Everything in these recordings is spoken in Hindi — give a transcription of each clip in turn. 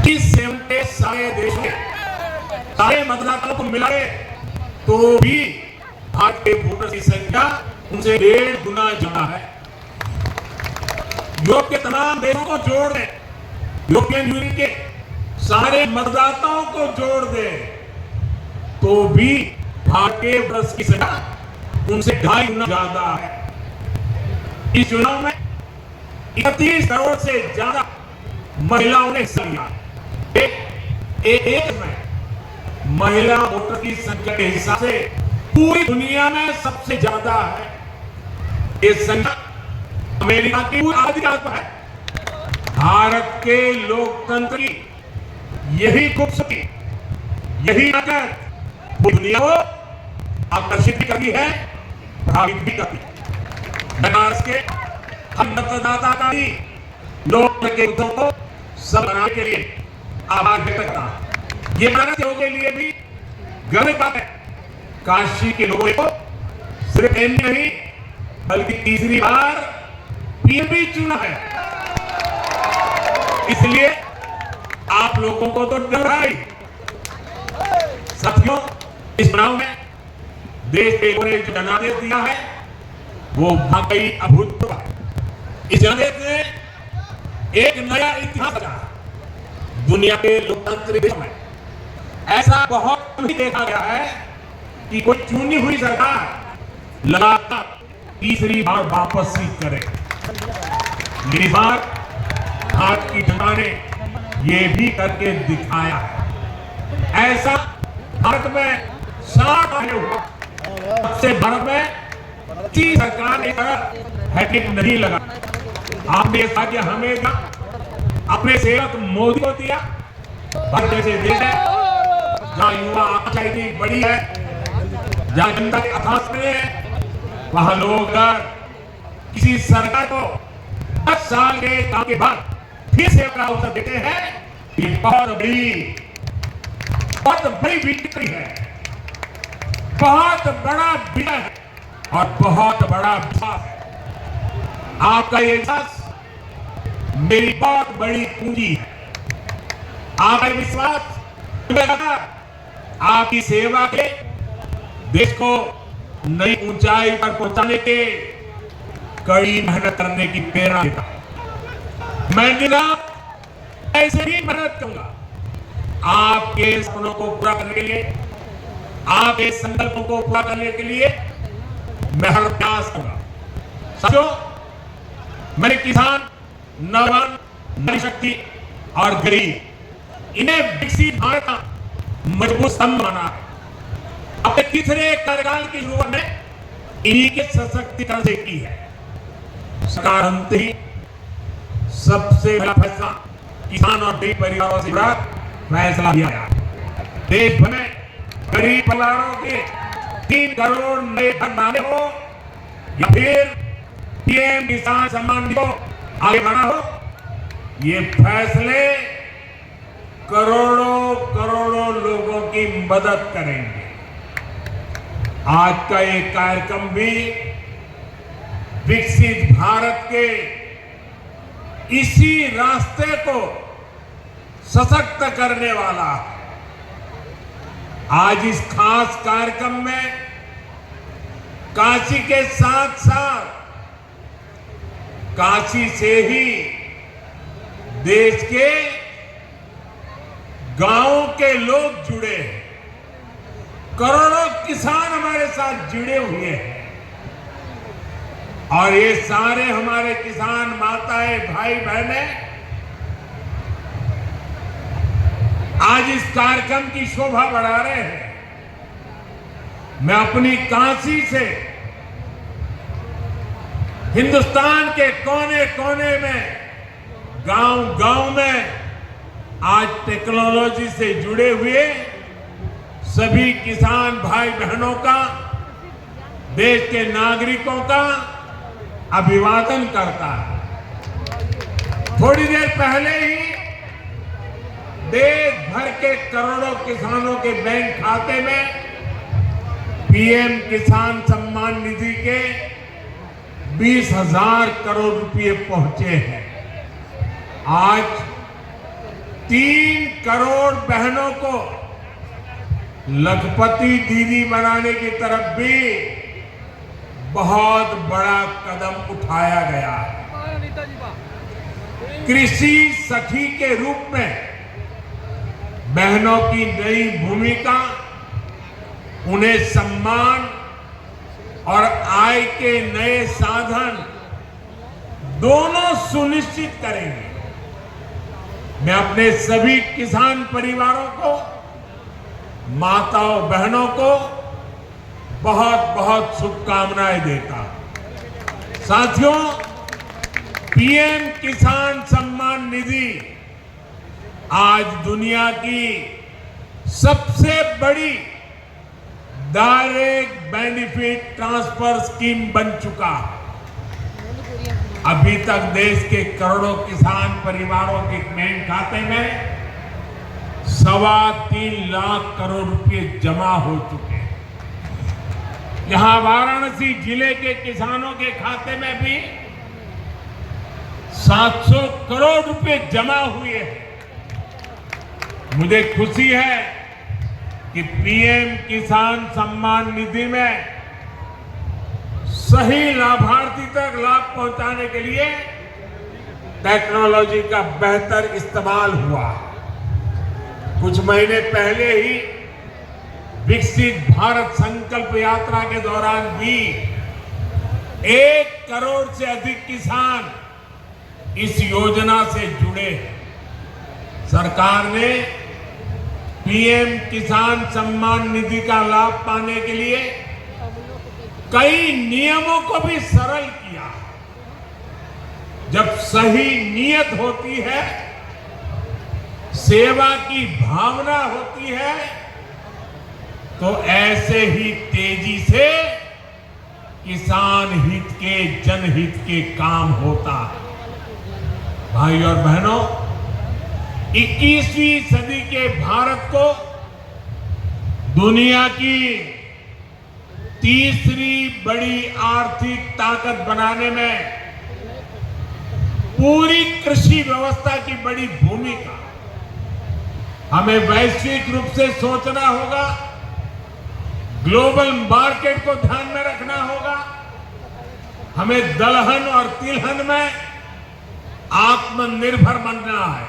इस सेवन के सारे देश में सारे मतदाताओं को मिलाए तो भी भारत के वोटर्स की संख्या उनसे 1.5 गुना ज्यादा है। यूरोप के तमाम देशों को जोड़ दें, यूरोपियन यूनियन के सारे मतदाताओं को जोड़ दें तो भी भारत के वोटर्स की संख्या उनसे 2.5 गुना ज्यादा है। इस चुनाव में 31 करोड़ से ज्यादा महिलाओं ने हिस्सा लिया। एक में महिला वोटर की संख्या के हिसाब से पूरी दुनिया में सबसे ज्यादा है। ये संख्या अमेरिका की आबादी का है। भारत के लोकतंत्र की यही खूबसूरती, यही ताकत दुनिया को आकर्षित भी करती है, प्रभावित भी करती है। बनारस के हम मतदाता का भी लोकतंत्र के मुद्दों को सब बनाने के लिए आभार व्यक्त करता हूं। ये बनारस लोगों के लिए भी गर्व की बात है। काशी के लोगों को सिर्फ एमपी नहीं बल्कि तीसरी बार पीएम भी चुना है। इसलिए आप लोगों को तो डर है। साथियों, इस चुनाव में देश के लोगों ने जो जनादेश दिया है वो वाकई अभूतपूर्व है। इस जनादेश ने एक नया इतिहास रचा। दुनिया के लोकतांत्रिक देशों में ऐसा बहुत कम ही देखा गया है कि कोई चुनी हुई सरकार लगातार तीसरी बार वापसी करे। इस बार भारत की जनता ने ये भी करके दिखाया है। ऐसा भारत में 60 आने हुआ सबसे भारत में 30 सरकार ने हैट्रिक नहीं लगा। आपने कहा कि हमें अपने सेवक मोदी को दिया। भारत जैसे देश है जहां युवा आशा इतनी बड़ी है, जहां जनता के आकाश में है, वहां लोग किसी सरकार को 10 साल के काम के बाद फिर से अपना अवसर देते हैं। ये बहुत बड़ी विक्ट्री है, बहुत बड़ा विजय है और बहुत बड़ा विश्वास है। आपका ये विश्वास मेरी बहुत बड़ी पूंजी है। आपका विश्वास आपकी सेवा के देश को नई ऊंचाई पर पहुंचाने के कड़ी मेहनत करने की प्रेरणा देता है। मैं दिन रात ऐसे ही मेहनत करूंगा आपके सपनों को पूरा करने के लिए, आपके संकल्पों को पूरा करने के लिए मैं हर प्रयास करूंगा। साथियों, मेरे किसान, नौजवान, नारी शक्ति और गरीब, इन्हें विकसित भारत का मजबूत स्तंभ माना है। अपने तीसरे कार्यकाल की शुरुआत में इन्हीं के सशक्तिकरण से की है। सरकार अंत ही सबसे बड़ा फैसला किसान और गरीब परिवारों से जुड़ा फैसला लिया गया। देश भर में गरीब परिवारों के 3 करोड़ नए घर बनाने हो या फिर पीएम किसान सम्मान निधि को आगे बढ़ाना हो, ये फैसले करोड़ों करोड़ों लोगों की मदद करेंगे। आज का ये कार्यक्रम भी विकसित भारत के इसी रास्ते को सशक्त करने वाला है। आज इस खास कार्यक्रम में काशी के साथ साथ काशी से ही देश के गांवों के लोग जुड़े हैं। करोड़ों किसान हमारे साथ जुड़े हुए हैं और ये सारे हमारे किसान माताएं, भाई बहनें आज इस कार्यक्रम की शोभा बढ़ा रहे हैं। मैं अपनी काशी से हिंदुस्तान के कोने कोने में, गांव गांव में आज टेक्नोलॉजी से जुड़े हुए सभी किसान भाई बहनों का, देश के नागरिकों का अभिवादन करता है। थोड़ी देर पहले ही देश भर के करोड़ों किसानों के बैंक खाते में पीएम किसान सम्मान निधि के 20,000 करोड़ रुपए पहुंचे हैं। आज 3 करोड़ बहनों को लखपति दीदी बनाने की तरफ भी बहुत बड़ा कदम उठाया गया है। कृषि सखी के रूप में बहनों की नई भूमिका उन्हें सम्मान और आय के नए साधन दोनों सुनिश्चित करेंगे। मैं अपने सभी किसान परिवारों को, माताओं बहनों को बहुत बहुत शुभकामनाएं देता हूं। साथियों, पीएम किसान सम्मान निधि आज दुनिया की सबसे बड़ी डायरेक्ट बेनिफिट ट्रांसफर स्कीम बन चुका है। अभी तक देश के करोड़ों किसान परिवारों के बैंक खाते में 3.25 लाख करोड़ रुपए जमा हो चुके हैं। यहां वाराणसी जिले के किसानों के खाते में भी 700 करोड़ रुपए जमा हुए हैं। मुझे खुशी है कि पीएम किसान सम्मान निधि में सही लाभार्थी तक लाभ पहुंचाने के लिए टेक्नोलॉजी का बेहतर इस्तेमाल हुआ। कुछ महीने पहले ही विकसित भारत संकल्प यात्रा के दौरान भी 1 करोड़ से अधिक किसान इस योजना से जुड़े। सरकार ने पीएम किसान सम्मान निधि का लाभ पाने के लिए कई नियमों को भी सरल किया। जब सही नियत होती है, सेवा की भावना होती है, तो ऐसे ही तेजी से किसान हित के, जनहित के काम होता है। भाई और बहनों, 21वीं सदी के भारत को दुनिया की तीसरी बड़ी आर्थिक ताकत बनाने में पूरी कृषि व्यवस्था की बड़ी भूमिका। हमें वैश्विक रूप से सोचना होगा, ग्लोबल मार्केट को ध्यान में रखना होगा। हमें दलहन और तिलहन में आत्मनिर्भर बनना है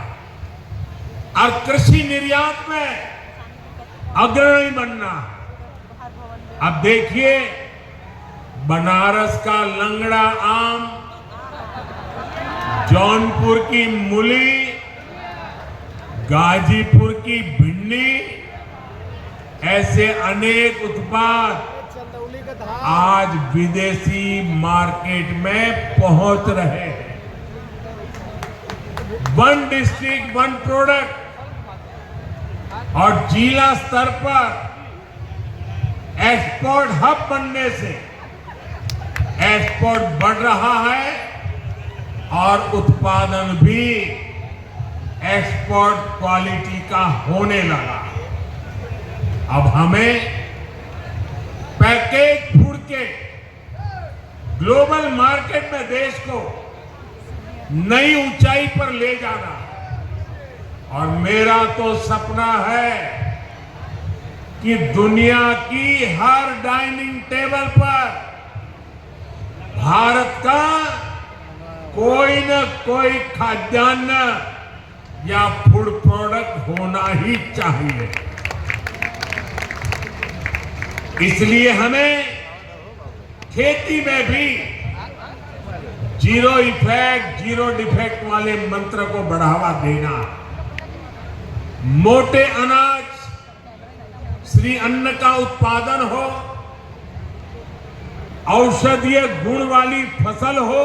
और कृषि निर्यात में अग्रणी बनना है। अब देखिए, बनारस का लंगड़ा आम, जौनपुर की मूली, गाजीपुर की भिंडी, ऐसे अनेक उत्पाद आज विदेशी मार्केट में पहुंच रहे हैं। वन डिस्ट्रिक्ट वन प्रोडक्ट और जिला स्तर पर एक्सपोर्ट हब बनने से एक्सपोर्ट बढ़ रहा है और उत्पादन भी एक्सपोर्ट क्वालिटी का होने लगा। अब हमें पैकेज फूड के ग्लोबल मार्केट में देश को नई ऊंचाई पर ले जाना, और मेरा तो सपना है कि दुनिया की हर डाइनिंग टेबल पर भारत का कोई न कोई खाद्यान्न या फूड प्रोडक्ट होना ही चाहिए। इसलिए हमें खेती में भी जीरो इफेक्ट, जीरो डिफेक्ट वाले मंत्र को बढ़ावा देना। मोटे अनाज, श्री अन्न का उत्पादन हो, औषधीय गुण वाली फसल हो,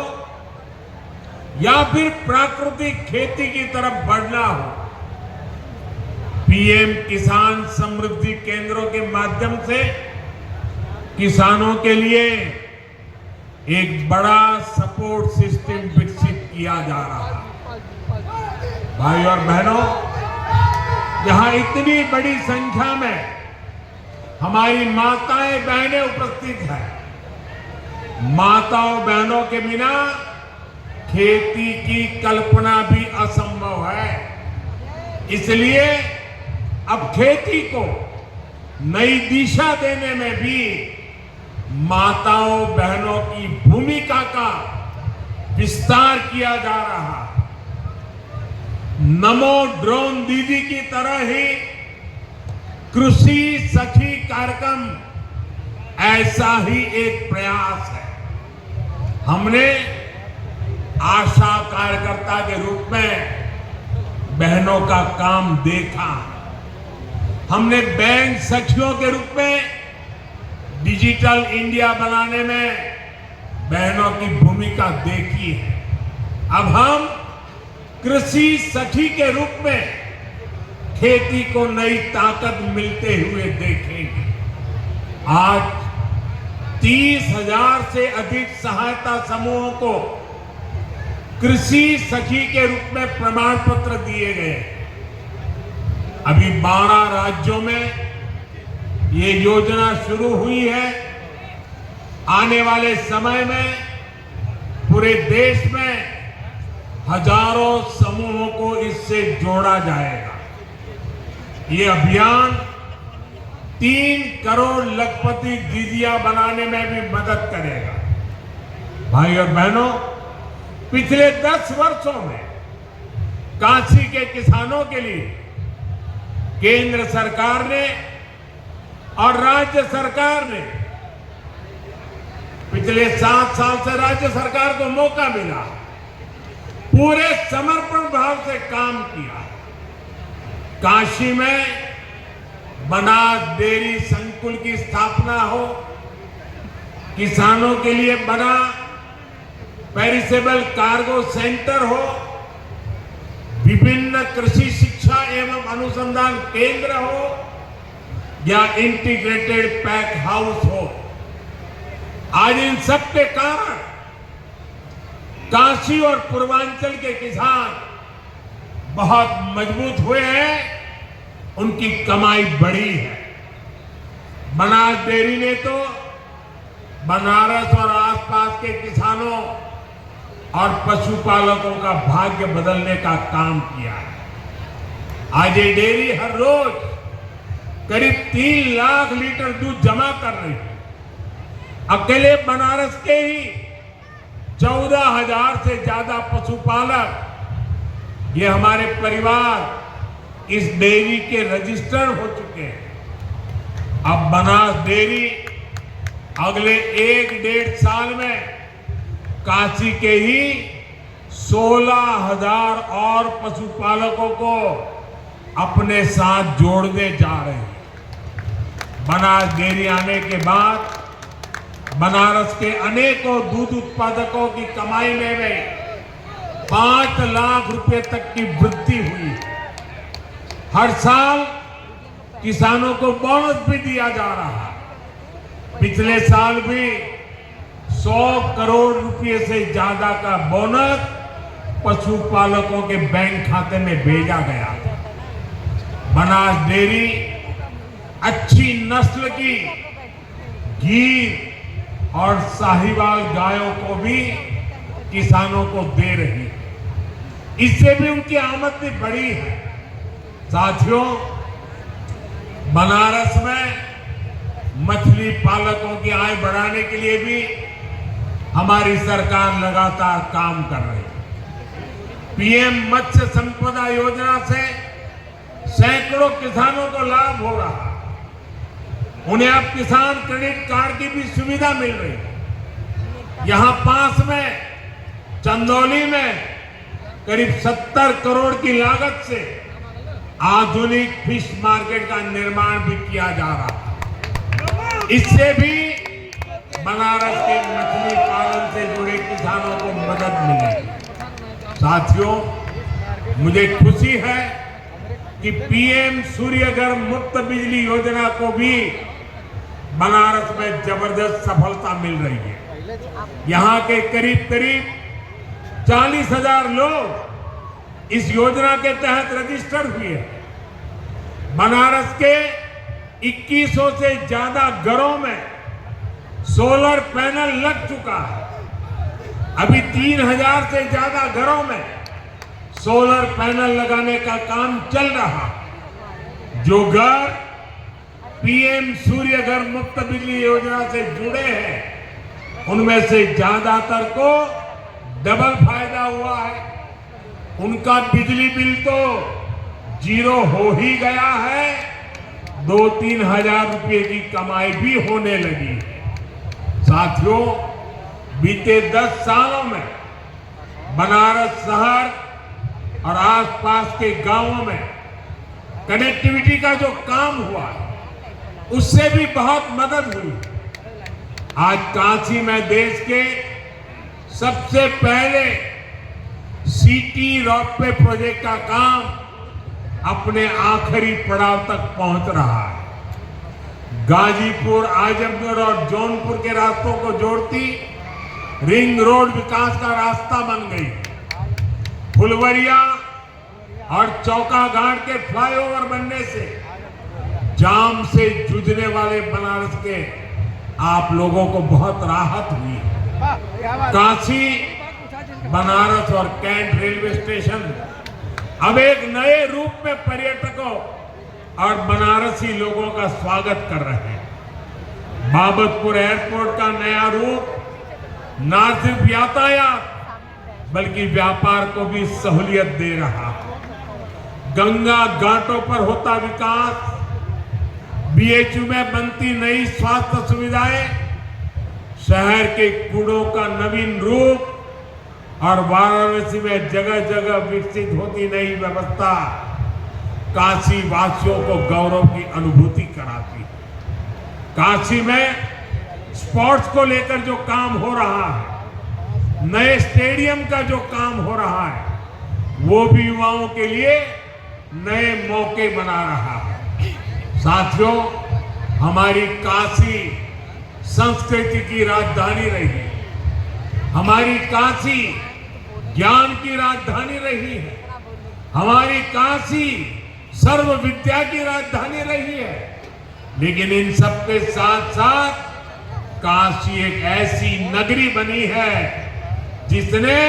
या फिर प्राकृतिक खेती की तरफ बढ़ना हो, पीएम किसान समृद्धि केंद्रों के माध्यम से किसानों के लिए एक बड़ा सपोर्ट सिस्टम विकसित किया जा रहा है। भाई और बहनों, यहां इतनी बड़ी संख्या में हमारी माताएं बहनें उपस्थित हैं। माताओं बहनों के बिना खेती की कल्पना भी असंभव है। इसलिए अब खेती को नई दिशा देने में भी माताओं बहनों की भूमिका का विस्तार किया जा रहा है। नमो ड्रोन दीदी की तरह ही कृषि सखी कार्यक्रम ऐसा ही एक प्रयास है। हमने आशा कार्यकर्ता के रूप में बहनों का काम देखा, हमने बैंक सखियों के रूप में डिजिटल इंडिया बनाने में बहनों की भूमिका देखी है। अब हम कृषि सखी के रूप में खेती को नई ताकत मिलते हुए देखेंगे। आज 30,000 से अधिक सहायता समूहों को कृषि सखी के रूप में प्रमाण पत्र दिए गए। अभी 12 राज्यों में ये योजना शुरू हुई है। आने वाले समय में पूरे देश में हजारों समूहों को इससे जोड़ा जाएगा। ये अभियान 3 करोड़ लखपति दीदियां बनाने में भी मदद करेगा। भाई और बहनों, पिछले 10 वर्षों में काशी के किसानों के लिए केंद्र सरकार ने और राज्य सरकार ने, पिछले 7 साल से राज्य सरकार को मौका मिला, पूरे समर्पण भाव से काम किया। काशी में बनास डेयरी संकुल की स्थापना हो, किसानों के लिए बना पेरिसेबल कार्गो सेंटर हो, विभिन्न कृषि शिक्षा एवं अनुसंधान केंद्र हो या इंटीग्रेटेड पैक हाउस हो, आज इन सब के कारण काशी और पूर्वांचल के किसान बहुत मजबूत हुए हैं, उनकी कमाई बढ़ी है। बनास डेयरी ने तो बनारस और आसपास के किसानों और पशुपालकों का भाग्य बदलने का काम किया है। आज ये डेयरी हर रोज करीब 3 लाख लीटर दूध जमा कर रही है। अकेले बनारस के ही 14,000 से ज्यादा पशुपालक, ये हमारे परिवार इस डेयरी के रजिस्टर हो चुके हैं। अब बनास डेयरी अगले 1-1.5 साल में काशी के ही 16,000 और पशुपालकों को अपने साथ जोड़ने जा रहे हैं। बनास डेयरी आने के बाद बनारस के अनेकों दूध उत्पादकों की कमाई में भी 5 लाख रुपए तक की वृद्धि हुई। हर साल किसानों को बोनस भी दिया जा रहा है। पिछले साल भी 100 करोड़ रुपए से ज्यादा का बोनस पशुपालकों के बैंक खाते में भेजा गया। बनास डेयरी अच्छी नस्ल की गीर और साहिवाल गायों को भी किसानों को दे रही है। इससे भी उनकी आमदनी बढ़ी है। साथियों, बनारस में मछली पालकों की आय बढ़ाने के लिए भी हमारी सरकार लगातार काम कर रही है। पीएम मत्स्य संपदा योजना से सैकड़ों किसानों को लाभ हो रहा है। उन्हें अब किसान क्रेडिट कार्ड की भी सुविधा मिल रही है। यहां पास में चंदौली में करीब 70 करोड़ की लागत से आधुनिक फिश मार्केट का निर्माण भी किया जा रहा है। इससे भी बनारस के मछली पालन से जुड़े किसानों को मदद मिलेगी। साथियों, मुझे खुशी है कि पीएम सूर्यघर मुफ्त बिजली योजना को भी बनारस में जबरदस्त सफलता मिल रही है। यहाँ के करीब 40,000 लोग इस योजना के तहत रजिस्टर हुए हैं। बनारस के 2100 से ज्यादा घरों में सोलर पैनल लग चुका है। अभी 3,000 से ज्यादा घरों में सोलर पैनल लगाने का काम चल रहा। जो घर पीएम सूर्य घर मुफ्त बिजली योजना से जुड़े हैं, उनमें से ज्यादातर को डबल फायदा हुआ है। उनका बिजली बिल तो जीरो हो ही गया है, 2-3 हजार रुपए की कमाई भी होने लगी है। साथियों, बीते 10 सालों में बनारस शहर और आसपास के गांवों में कनेक्टिविटी का जो काम हुआ है, उससे भी बहुत मदद हुई। आज काशी में देश के सबसे पहले सिटी रोपवे प्रोजेक्ट का काम अपने आखिरी पड़ाव तक पहुंच रहा है। गाजीपुर, आजमगढ़ और जौनपुर के रास्तों को जोड़ती रिंग रोड विकास का रास्ता बन गई। फुलवरिया और चौका घाट के फ्लाईओवर बनने से जाम से जूझने वाले बनारस के आप लोगों को बहुत राहत हुई। काशी, बनारस और कैंट रेलवे स्टेशन अब एक नए रूप में पर्यटकों और बनारसी लोगों का स्वागत कर रहे हैं। बाबतपुर एयरपोर्ट का नया रूप न सिर्फ यातायात बल्कि व्यापार को भी सहूलियत दे रहा है। गंगा घाटों पर होता विकास, बीएचयू में बनती नई स्वास्थ्य सुविधाएं, शहर के कूड़ों का नवीन रूप और वाराणसी में जगह जगह विकसित होती नई व्यवस्था काशी वासियों को गौरव की अनुभूति कराती है। काशी में स्पोर्ट्स को लेकर जो काम हो रहा है, नए स्टेडियम का जो काम हो रहा है, वो भी युवाओं के लिए नए मौके बना रहा है। साथियों, हमारी काशी संस्कृति की राजधानी रही, हमारी काशी ज्ञान की राजधानी रही है, हमारी काशी सर्व विद्या की राजधानी रही है। लेकिन इन सबके साथ साथ काशी एक ऐसी नगरी बनी है जिसने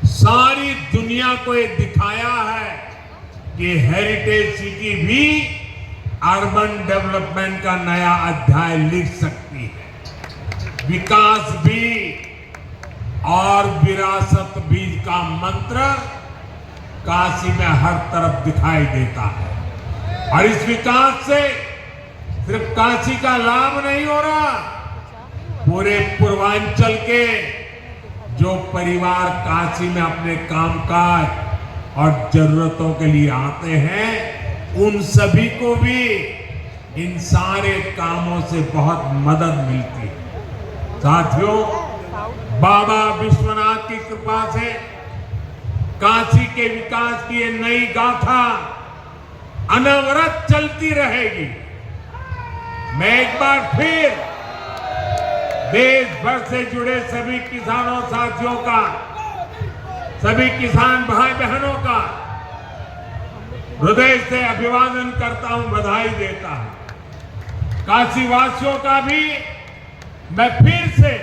सारी दुनिया को ये दिखाया है कि हेरिटेज सिटी भी अर्बन डेवलपमेंट का नया अध्याय लिख सकती है। विकास भी और विरासत भी का मंत्र काशी में हर तरफ दिखाई देता है। और इस विकास से सिर्फ काशी का लाभ नहीं हो रहा, पूरे पूर्वांचल के जो परिवार काशी में अपने कामकाज और जरूरतों के लिए आते हैं, उन सभी को भी इन सारे कामों से बहुत मदद मिलती है। साथियों, बाबा विश्वनाथ की कृपा से काशी के विकास की ये नई गाथा अनवरत चलती रहेगी। मैं एक बार फिर देश भर से जुड़े सभी किसानों साथियों का, सभी किसान भाई बहनों का हृदय से अभिवादन करता हूं, बधाई देता हूं। काशी वासियों का भी मैं फिर से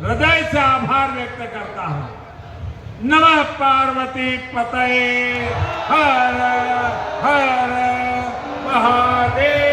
हृदय से आभार व्यक्त करता हूं। नमः पार्वती पतये हर हर महादेव।